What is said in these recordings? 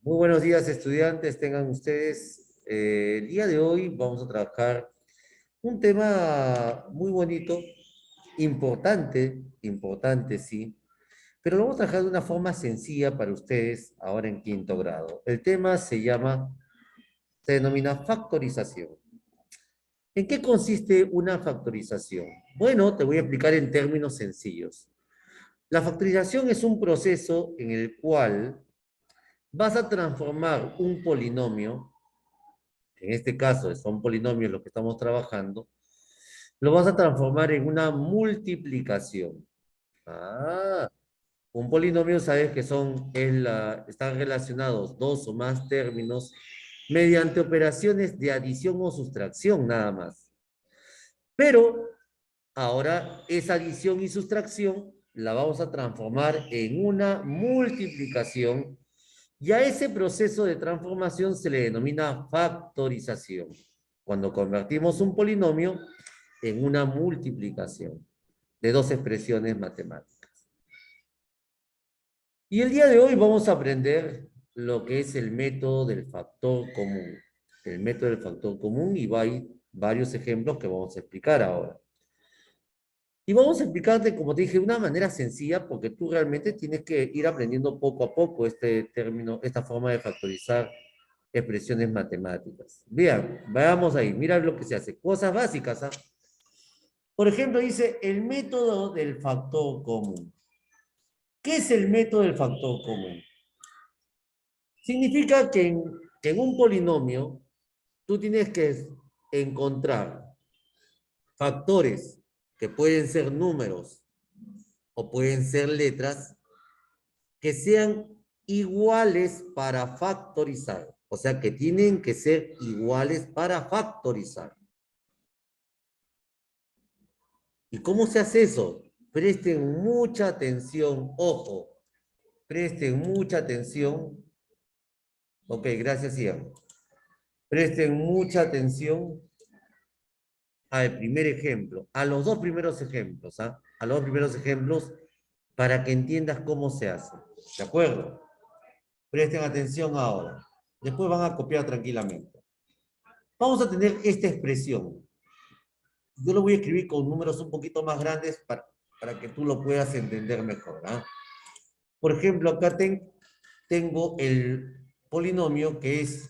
Muy buenos días, estudiantes, tengan ustedes. El día de hoy vamos a trabajar un tema muy bonito, importante, sí, pero lo vamos a trabajar de una forma sencilla para ustedes ahora en quinto grado. El tema se denomina factorización. ¿En qué consiste una factorización? Bueno, te voy a explicar en términos sencillos. La factorización es un proceso en el cual vas a transformar un polinomio, en este caso son polinomios los que estamos trabajando, lo vas a transformar en una multiplicación. Ah, un polinomio sabes que están relacionados dos o más términos mediante operaciones de adición o sustracción nada más. Pero ahora esa adición y sustracción la vamos a transformar en una multiplicación y a ese proceso de transformación se le denomina factorización, cuando convertimos un polinomio en una multiplicación de dos expresiones matemáticas. Y el día de hoy vamos a aprender lo que es el método del factor común. El método del factor común y hay varios ejemplos que vamos a explicar ahora. Y vamos a explicarte, como te dije, de una manera sencilla, porque tú realmente tienes que ir aprendiendo poco a poco este término, esta forma de factorizar expresiones matemáticas. Bien, veamos ahí, mira lo que se hace. Cosas básicas, ¿ah? Por ejemplo, dice el método del factor común. ¿Qué es el método del factor común? Significa que en un polinomio tú tienes que encontrar factores que pueden ser números o pueden ser letras que sean iguales para factorizar. O sea, que tienen que ser iguales para factorizar. ¿Y cómo se hace eso? Presten mucha atención, ojo, presten mucha atención. Ok, gracias, Ian. Presten mucha atención al primer ejemplo, a los dos primeros ejemplos, ¿ah? A los dos primeros ejemplos para que entiendas cómo se hace. ¿De acuerdo? Presten atención ahora. Después van a copiar tranquilamente. Vamos a tener esta expresión. Yo lo voy a escribir con números un poquito más grandes para que tú lo puedas entender mejor, ¿ah? Por ejemplo, acá tengo el polinomio que es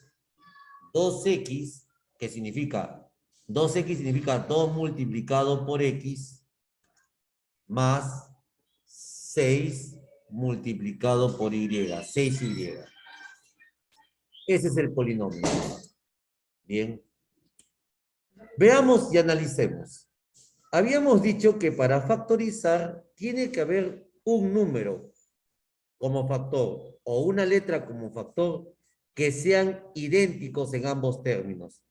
2x, que significa, 2x significa 2 multiplicado por x, más 6 multiplicado por y, 6y. Ese es el polinomio. Bien. Veamos y analicemos. Habíamos dicho que para factorizar tiene que haber un número como factor o una letra como factor que sean idénticos en ambos términos.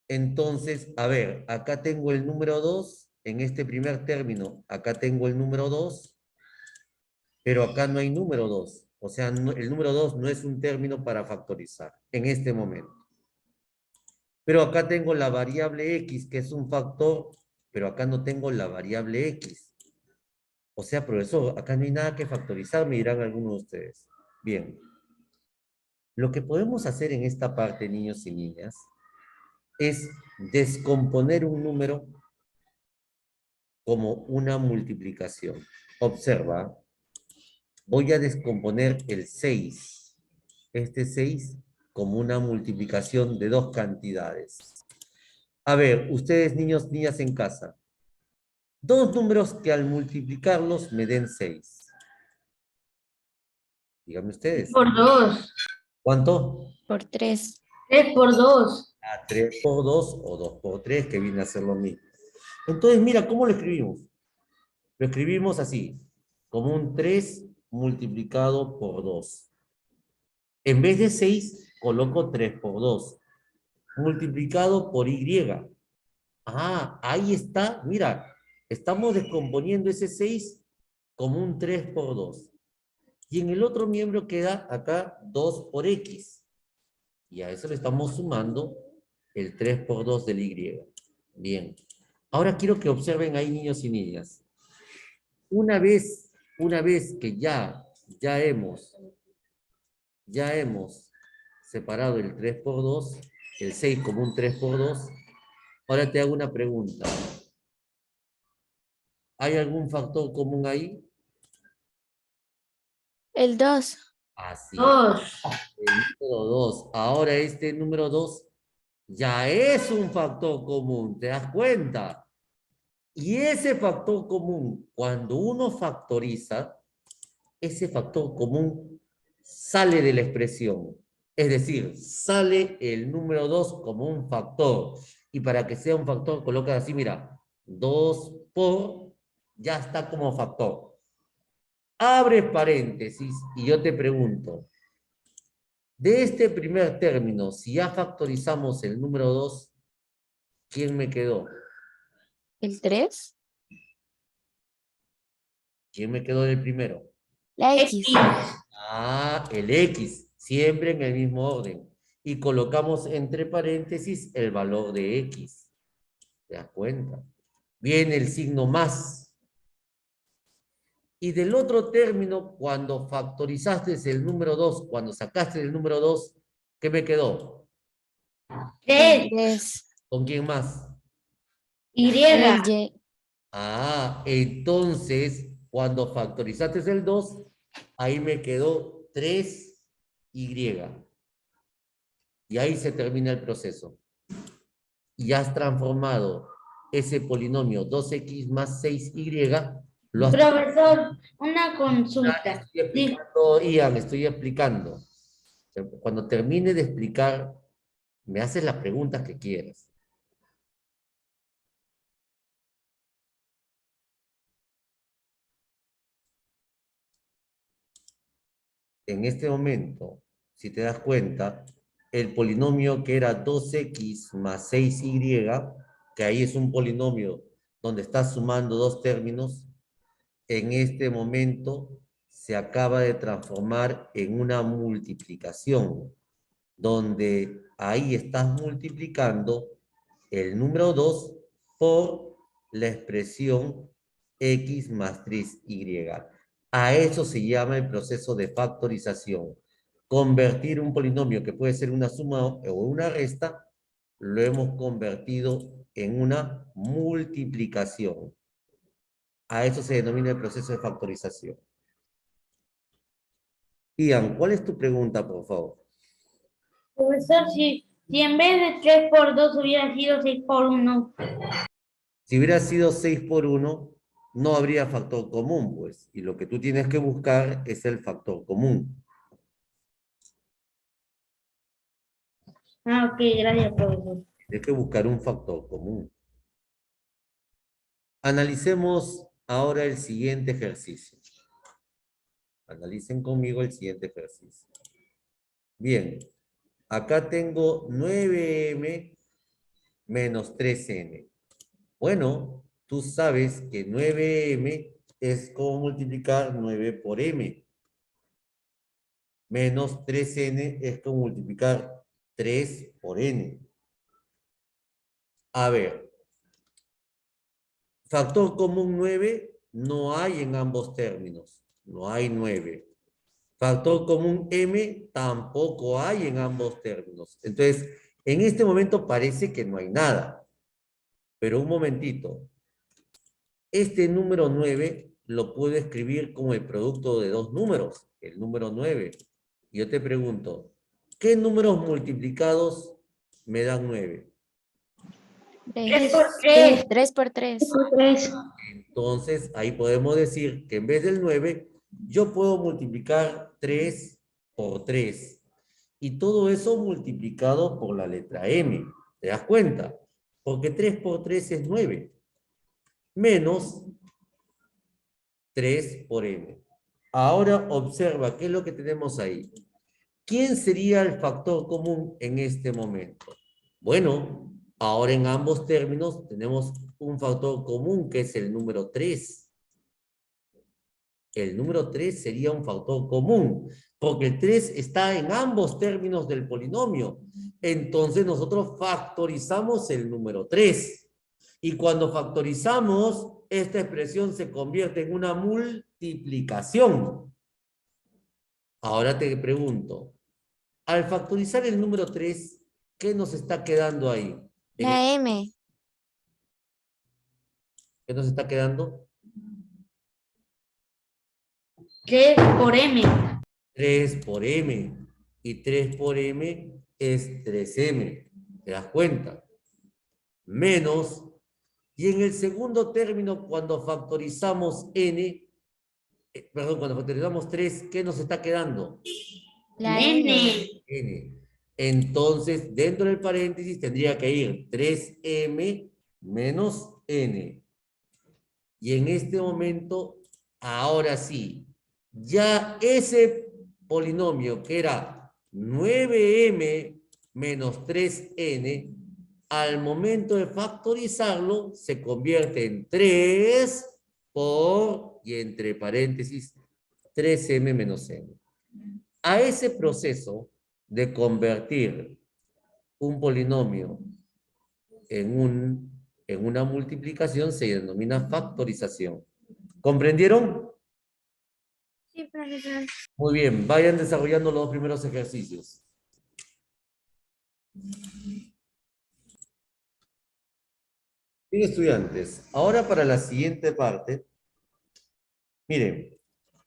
Entonces, a ver, acá tengo el número 2 en este primer término, acá tengo el número 2, pero acá no hay número 2. O sea, el número 2 no es un término para factorizar en este momento. Pero acá tengo la variable x, que es un factor, pero acá no tengo la variable x. O sea, profesor, acá no hay nada que factorizar, me dirán algunos de ustedes. Bien. Lo que podemos hacer en esta parte, niños y niñas, es descomponer un número como una multiplicación. Observa, voy a descomponer el 6, este 6, como una multiplicación de dos cantidades. A ver, ustedes niños, niñas en casa, dos números que al multiplicarlos me den 6. Díganme ustedes. Por dos. ¿Cuánto? Por 3. 3 por 2. A 3 por 2 o 2 por 3, que viene a ser lo mismo. Entonces, mira, ¿cómo lo escribimos? Lo escribimos así, como un 3 multiplicado por 2. En vez de 6, coloco 3 por 2, multiplicado por y. Ah, ahí está, mira, estamos descomponiendo ese 6 como un 3 por 2. Y en el otro miembro queda acá 2 por x. Y a eso le estamos sumando el 3 por 2 del y. Bien. Ahora quiero que observen ahí, niños y niñas. Una vez que ya hemos Ya hemos separado el 3 por 2, el 6 como un 3 por 2. Ahora te hago una pregunta. ¿Hay algún factor común ahí? El 2. Así es, 2. el número 2. Ahora este número 2 ya es un factor común, ¿te das cuenta? Y ese factor común, cuando uno factoriza, ese factor común sale de la expresión. Es decir, sale el número 2 como un factor. Y para que sea un factor, coloca así, mira, 2 por, ya está como factor. Abres paréntesis y yo te pregunto, de este primer término, si ya factorizamos el número 2, ¿quién me quedó? El 3. ¿Quién me quedó del primero? La X. X. Ah, el X, siempre en el mismo orden. Y colocamos entre paréntesis el valor de X. ¿Te das cuenta? Viene el signo más. Y del otro término, cuando factorizaste el número 2, cuando sacaste el número 2, ¿qué me quedó? 3. 3. ¿Con quién más? Y. El Y. Ah, entonces, cuando factorizaste el 2, ahí me quedó 3Y. Y ahí se termina el proceso. Y has transformado ese polinomio 2x más 6y, lo has... Profesor, una consulta. Estoy explicando, Ian, estoy explicando. Cuando termine de explicar, me haces las preguntas que quieras. En este momento, si te das cuenta, el polinomio que era 2x más 6y, que ahí es un polinomio donde estás sumando dos términos, en este momento se acaba de transformar en una multiplicación, donde ahí estás multiplicando el número 2 por la expresión x más 3y. A eso se llama el proceso de factorización. Convertir un polinomio que puede ser una suma o una resta, lo hemos convertido en una multiplicación. A eso se denomina el proceso de factorización. Ian, ¿cuál es tu pregunta, por favor? Profesor, si en vez de 3 por 2 hubiera sido 6 por 1. Si hubiera sido 6 por 1, no habría factor común, pues. Y lo que tú tienes que buscar es el factor común. Ah, ok, gracias, profesor. Tienes que buscar un factor común. Analicemos ahora el siguiente ejercicio. Analicen conmigo el siguiente ejercicio. Bien, acá tengo 9m menos 3n. Bueno, tú sabes que 9m es como multiplicar 9 por m. Menos 3n es como multiplicar 3 por n. A ver, factor común 9 no hay en ambos términos. No hay 9. Factor común m tampoco hay en ambos términos. Entonces, en este momento parece que no hay nada. Pero un momentito. Este número 9 lo puedo escribir como el producto de dos números, el número 9. Y yo te pregunto, ¿qué números multiplicados me dan 9? 3 por 3. 3 por 3. 3. Entonces, ahí podemos decir que en vez del 9, yo puedo multiplicar 3 por 3. Y todo eso multiplicado por la letra m. ¿Te das cuenta? Porque 3 por 3 es 9. Menos 3 por m. Ahora observa qué es lo que tenemos ahí. ¿Quién sería el factor común en este momento? Bueno, ahora en ambos términos tenemos un factor común que es el número 3. El número 3 sería un factor común, porque el 3 está en ambos términos del polinomio. Entonces nosotros factorizamos el número 3. Y cuando factorizamos, esta expresión se convierte en una multiplicación. Ahora te pregunto, al factorizar el número 3, ¿qué nos está quedando ahí? La M. ¿Qué nos está quedando? 3 por M. 3 por M. Y 3 por M es 3M. ¿Te das cuenta? Menos. Y en el segundo término, cuando factorizamos N, cuando factorizamos 3, ¿qué nos está quedando? La N. N. Entonces, dentro del paréntesis tendría que ir 3M menos N. Y en este momento, ahora sí, ya ese polinomio que era 9M menos 3N, al momento de factorizarlo, se convierte en 3 por, y entre paréntesis, 3M menos N. A ese proceso de convertir un polinomio en una multiplicación se denomina factorización. ¿Comprendieron? Sí, profesor. Muy bien, vayan desarrollando los dos primeros ejercicios. Bien, estudiantes, ahora para la siguiente parte, miren,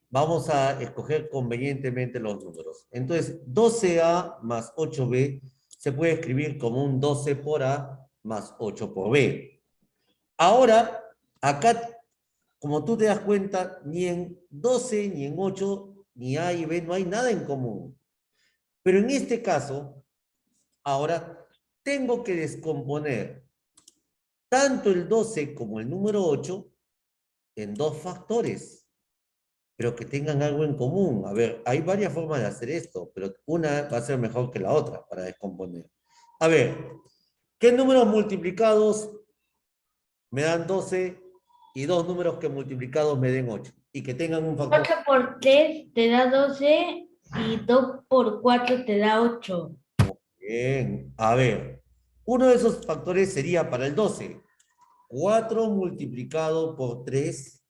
vamos a escoger convenientemente los números. Entonces, 12A más 8B se puede escribir como un 12 por A más 8 por B. Ahora, acá, como tú te das cuenta, ni en 12, ni en 8, ni A y B no hay nada en común. Pero en este caso, ahora tengo que descomponer tanto el 12 como el número 8 en dos factores, pero que tengan algo en común. A ver, hay varias formas de hacer esto, pero una va a ser mejor que la otra para descomponer. A ver, ¿qué números multiplicados me dan 12 y dos números que multiplicados me den 8? Y que tengan un factor. 8 por 3 te da 12 y 2 por 4 te da 8. Bien, a ver, uno de esos factores sería para el 12. 4 multiplicado por 3,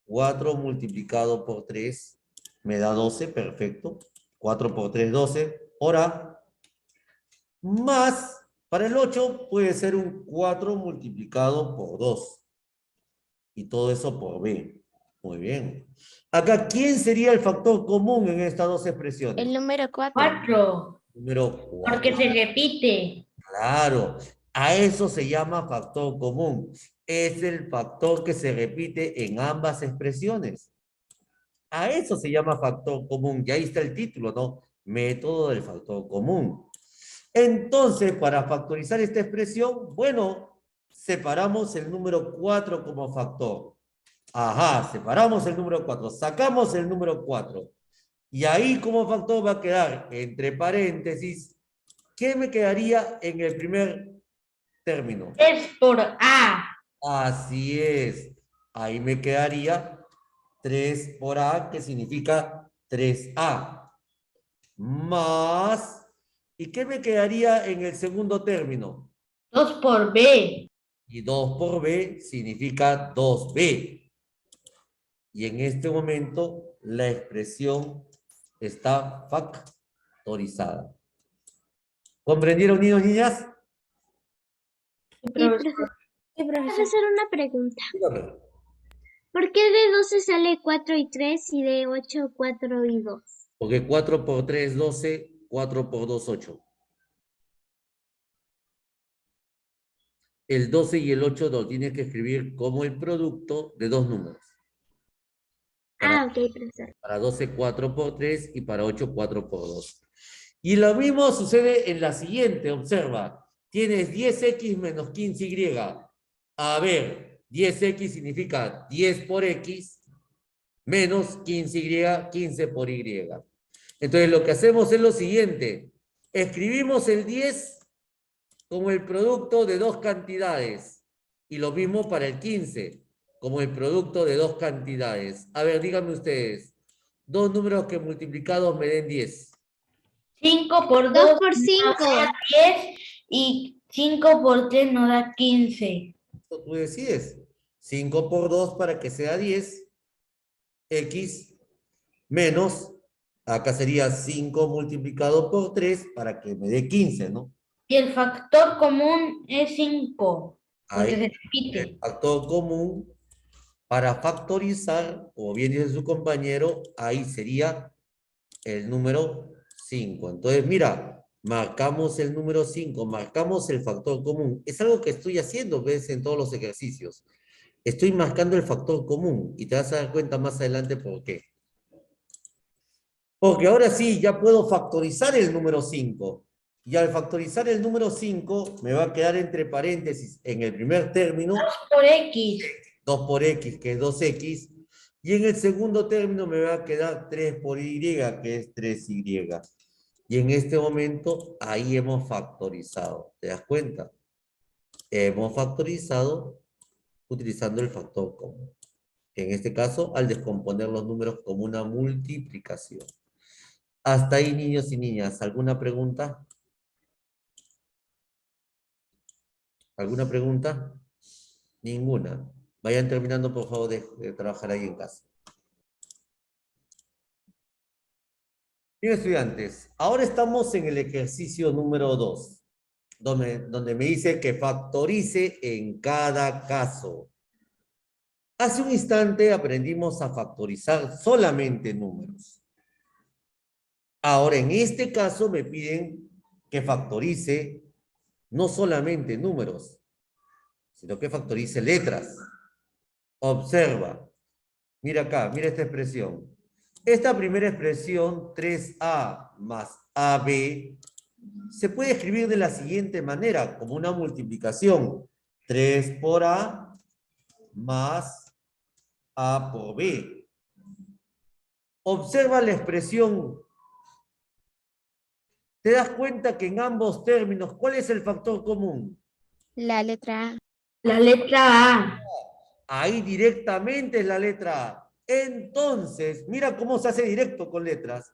4 multiplicado por 3, me da 12, perfecto. 4 por 3, 12. Ahora, más, para el 8 puede ser un 4 multiplicado por 2. Y todo eso por B. Muy bien. Acá, ¿quién sería el factor común en estas dos expresiones? El número 4. 4. Número 4. Porque se repite. Claro, a eso se llama factor común. Es el factor que se repite en ambas expresiones. A eso se llama factor común. Y ahí está el título, ¿no? Método del factor común. Entonces, para factorizar esta expresión, bueno, separamos el número 4 como factor. Ajá, separamos el número 4, sacamos el número 4. Y ahí como factor va a quedar, entre paréntesis, ¿qué me quedaría en el primer término? 3 por A. Así es. Ahí me quedaría 3 por A, que significa 3A. Más, ¿y qué me quedaría en el segundo término? 2 por B. Y 2 por B significa 2B. Y en este momento la expresión está factorizada. ¿Comprendieron, niños y niñas? Profesor, una pregunta. Dígame. ¿Por qué de 12 sale 4 y 3 y de 8 4 y 2? Porque 4 por 3, 12, 4 por 2, 8. El 12 y el 8 lo tienes que escribir como el producto de dos números. Ok, profesor. Para 12, 4 por 3 y para 8, 4 por 2. Y lo mismo sucede en la siguiente, observa. Tienes 10x menos 15y. A ver, 10x significa 10 por x menos 15y, 15 por y. Entonces lo que hacemos es lo siguiente. Escribimos el 10 como el producto de dos cantidades. Y lo mismo para el 15, como el producto de dos cantidades. A ver, díganme ustedes. Dos números que multiplicados me den 10. 5 por 2 2 por nos 5. da 10 y 5 por 3 nos da 15. Esto tú decides. 5 por 2 para que sea 10. X menos Acá sería 5 multiplicado por 3 para que me dé 15, ¿no? Y el factor común es 5, porque Ahí, se el repite. factor común para factorizar, como bien dice su compañero, ahí sería el número 5. Entonces, mira, marcamos el número 5, marcamos el factor común. Es algo que estoy haciendo, ves, en todos los ejercicios. Estoy marcando el factor común y te vas a dar cuenta más adelante por qué. Porque ahora sí, ya puedo factorizar el número 5. Y al factorizar el número 5, me va a quedar entre paréntesis en el primer término Por X. 2 por X, que es 2X. Y en el segundo término me va a quedar 3 por Y, que es 3Y. Y en este momento, ahí hemos factorizado. ¿Te das cuenta? Hemos factorizado utilizando el factor común. En este caso, al descomponer los números como una multiplicación. Hasta ahí, niños y niñas. ¿Alguna pregunta? ¿Alguna pregunta? Ninguna. Vayan terminando, por favor, de trabajar ahí en casa. Bien, estudiantes, ahora estamos en el ejercicio número 2, donde me dice que factorice en cada caso. Hace un instante aprendimos a factorizar solamente números. Ahora, en este caso me piden que factorice no solamente números, sino que factorice letras. Observa, mira acá, mira esta expresión. Esta primera expresión, 3A más AB, se puede escribir de la siguiente manera, como una multiplicación. 3 por A más A por B. Observa la expresión. ¿Te das cuenta que en ambos términos, cuál es el factor común? La letra A. La letra A. Ahí directamente es la letra A. Entonces, mira cómo se hace directo con letras.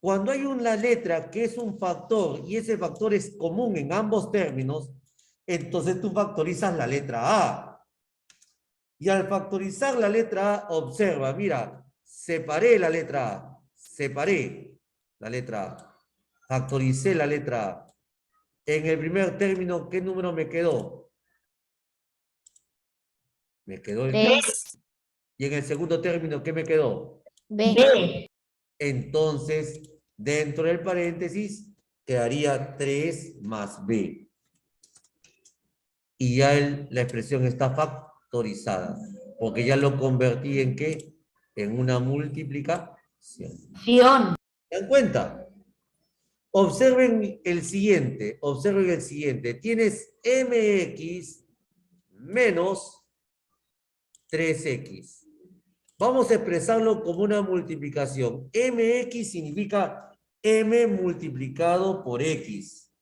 Cuando hay una letra que es un factor y ese factor es común en ambos términos, entonces tú factorizas la letra A. Y al factorizar la letra A, observa, mira, separé la letra A, separé la letra A, factoricé la letra A. En el primer término, ¿qué número me quedó? Me quedó el 3. 3. Y en el segundo término, ¿qué me quedó? B. B. Entonces, dentro del paréntesis, quedaría 3 más B. Y ya la expresión está factorizada, porque ya lo convertí en ¿qué? En una multiplicación. Sion. ¿Se dan cuenta? Observen el siguiente, observen el siguiente. Tienes mx menos 3x. Vamos a expresarlo como una multiplicación. Mx significa m multiplicado por x.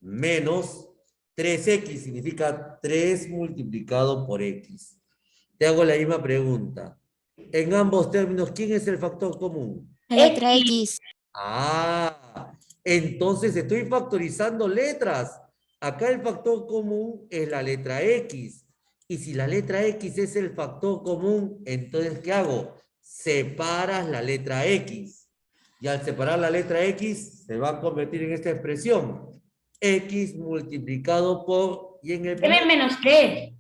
Menos 3x significa 3 multiplicado por x. Te hago la misma pregunta. En ambos términos, ¿quién es el factor común? La letra X. Ah, entonces estoy factorizando letras. Acá el factor común es la letra X. Y si la letra X es el factor común, entonces ¿qué hago? Separas la letra X. Y al separar la letra X, se va a convertir en esta expresión. X multiplicado por... Y en el M menos 3.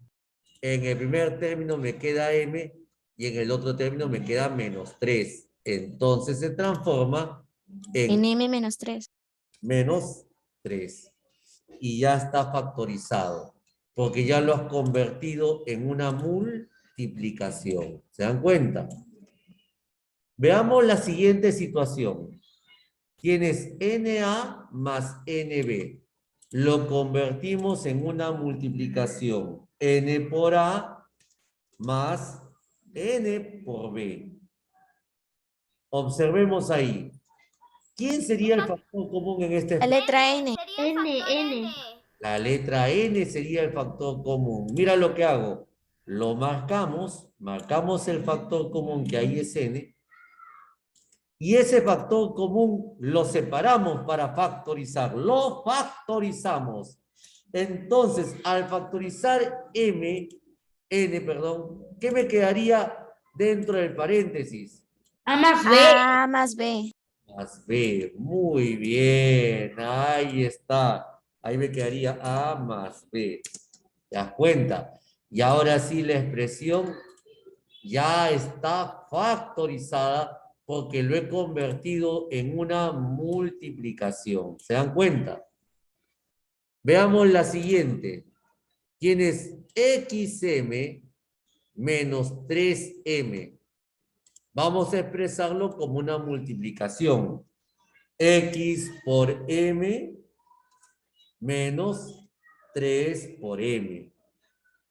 primer término me queda M y en el otro término me queda menos 3. Entonces se transforma En en M menos 3. menos 3. Y ya está factorizado, porque ya lo has convertido en una multiplicación. ¿Se dan cuenta? Veamos la siguiente situación. Tienes NA más NB. Lo convertimos en una multiplicación. N por A más N por B. Observemos ahí. ¿Quién sería el factor común en este La letra N. N. La letra N sería el factor común. Mira lo que hago. Lo marcamos el factor común que ahí es N, y ese factor común lo separamos para factorizar. Lo factorizamos. Entonces, al factorizar N, ¿qué me quedaría dentro del paréntesis? A más B. A más B. más B. Muy bien, ahí está. Ahí me quedaría A más B. ¿Te das cuenta? Y ahora sí la expresión ya está factorizada porque lo he convertido en una multiplicación. ¿Se dan cuenta? Veamos la siguiente. Tienes XM menos 3M. Vamos a expresarlo como una multiplicación. X por M menos 3 por M.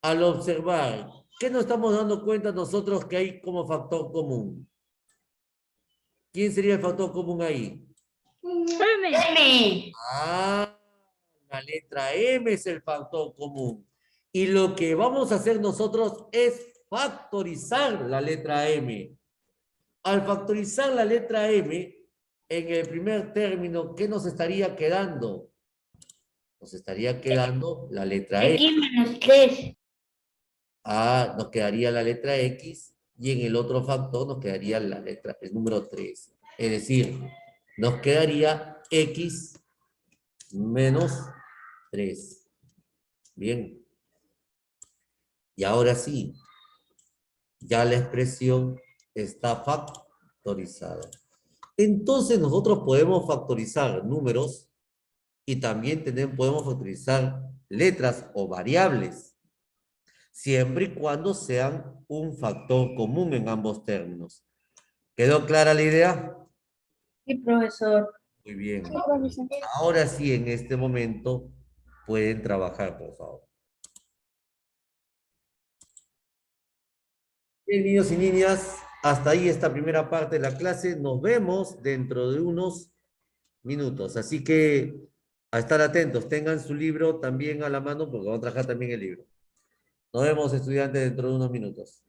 Al observar, ¿qué nos estamos dando cuenta nosotros que hay como factor común? ¿Quién sería el factor común ahí? M. Ah, la letra M es el factor común. Y lo que vamos a hacer nosotros es factorizar la letra M. Al factorizar la letra M, en el primer término, ¿qué nos estaría quedando? Nos estaría quedando la letra M. X menos 3. A nos quedaría la letra X y en el otro factor nos quedaría el número 3. Es decir, nos quedaría X menos 3. Bien. Y ahora sí, ya la expresión está factorizada. Entonces nosotros podemos factorizar números y también podemos factorizar letras o variables, siempre y cuando sean un factor común en ambos términos. ¿Quedó clara la idea? Sí, profesor. Muy bien. Ahora sí, en este momento, pueden trabajar, por favor. Bien, niños y niñas, hasta ahí esta primera parte de la clase. Nos vemos dentro de unos minutos. Así que a estar atentos. Tengan su libro también a la mano porque vamos a trabajar también el libro. Nos vemos, estudiantes, dentro de unos minutos.